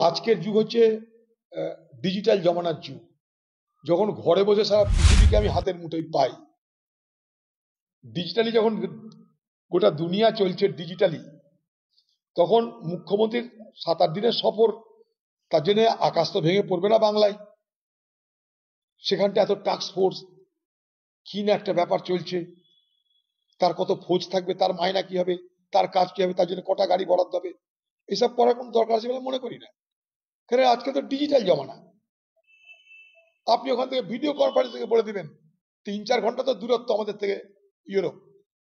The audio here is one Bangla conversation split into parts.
আজকের যুগ হচ্ছে ডিজিটাল জমানার যুগ। যখন ঘরে বসে সারা পৃথিবীকে আমি হাতের মুঠোয় পাই, ডিজিটালি যখন গোটা দুনিয়া চলছে ডিজিটালি, তখন মুখ্যমন্ত্রীর 7-8 দিনের সফর, তার জন্য আকাশ তো ভেঙে পড়বে না বাংলায়। সেখানটা এত টাস্ক ফোর্স, কি না একটা ব্যাপার চলছে, তার কত ফৌজ থাকবে, তার মায়না কি হবে, তার কাজ কি হবে, তার জন্য কটা গাড়ি বরাদ্দ হবে, এসব করার কোনো দরকার আছে বলে মনে করি না। কারণ আজকে তো ডিজিটাল জমানা। আপনি ওখান থেকে ভিডিও কনফারেন্স থেকে বলে দিবেন, 3-4 ঘন্টা তো দূরত্ব আমাদের থেকে ইউরোপ,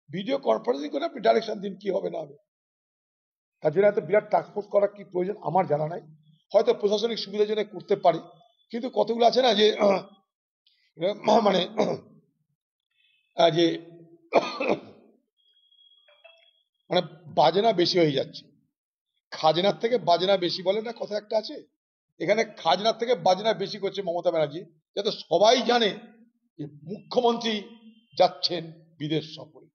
ভিডিও কনফারেন্সিং করে আপনি ডাইরেকশন দিন কি হবে না হবে। তার জন্য এত বিরাট টাস্কফোর্স করার কি প্রয়োজন আমার জানা নাই। হয়তো প্রশাসনিক সুবিধার জন্য করতে পারি, কিন্তু কতগুলো আছে না যে মানে যে মানে বাজনা বেশি হয়ে যাচ্ছে, খাজনার থেকে বাজনা বেশি বলে না কথা একটা আছে। এখানে খাজনার থেকে বাজনা বেশি করছে মমতা ব্যানার্জি, যাতে সবাই জানে যে মুখ্যমন্ত্রী যাচ্ছেন বিদেশ সফরে।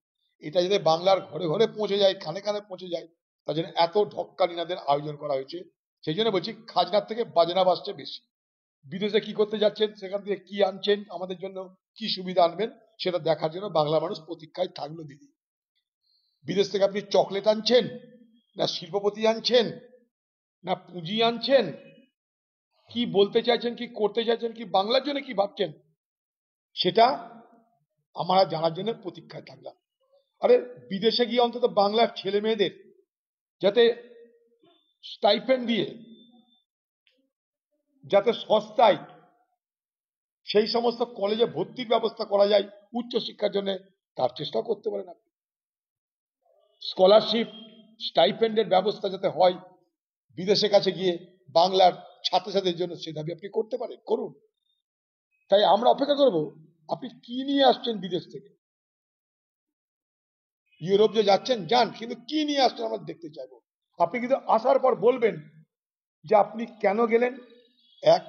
এটা যাতে বাংলার ঘরে ঘরে পৌঁছে যায়, খানে খানে পৌঁছে যায়, তার জন্য এত ঢক্কানিনাদের আয়োজন করা হয়েছে। সেই জন্য বলছি খাজনার থেকে বাজনা বাজছে বেশি। বিদেশে কি করতে যাচ্ছেন, সেখান থেকে কি আনছেন, আমাদের জন্য কি সুবিধা আনবেন, সেটা দেখার জন্য বাংলা মানুষ প্রতীক্ষায় থাকলো দিদি। বিদেশ থেকে আপনি চকলেট আনছেন, না শিল্পপতি আনছেন, না পুঁজি আনছেন, কি বলতে চাইছেন, কি করতে চাইছেন, কি বাংলার জন্য কি ভাবছেন, সেটা আমরা জানার জন্য প্রতীক্ষায় থাকলাম। আরে বিদেশে গিয়ে অন্তত বাংলার ছেলে মেয়েদের যাতে স্টাইপেন্ড দিয়ে, যাতে সস্তায় সেই সমস্ত কলেজে ভর্তির ব্যবস্থা করা যায় উচ্চশিক্ষার জন্য, তার চেষ্টা করতে পারেন আপনি। স্কলারশিপ, স্টাইপেন্ডের ব্যবস্থা যাতে হয় বিদেশের কাছে গিয়ে বাংলার ছাত্রছাত্রীদের জন্য, সে দাবি আপনি করতে পারেন, করুন। তাই আমরা অপেক্ষা করব আপনি কি নিয়ে আসছেন বিদেশ থেকে। ইউরোপ যে যাচ্ছেন যান, কিন্তু কি নিয়ে আসছেন আমরা দেখতে চাইবো। আপনি কিন্তু আসার পর বলবেন যে আপনি কেন গেলেন, এক,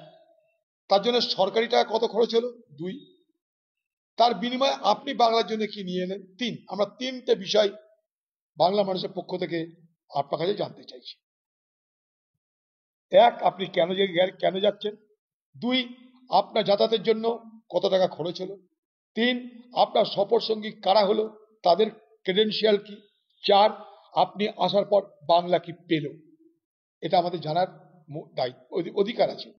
তার জন্য সরকারি টাকা কত খরচ হলো, দুই, তার বিনিময়ে আপনি বাংলার জন্য কি নিয়ে এলেন, তিন। আমরা তিনটে বিষয় বাংলা মানুষের পক্ষ থেকে আপনার কাছে জানতে চাইছি। এক, আপনি কেন যাচ্ছেন, দুই, আপনার যাতায়াতের জন্য কত টাকা খরচ হলো, তিন, আপনার সফর সঙ্গী কারা হলো, তাদের ক্রেডেনশিয়াল কি, চার, আপনি আসার পর বাংলা কি পেল। এটা আমাদের জানার দায়িত্ব, অধিকার আছে।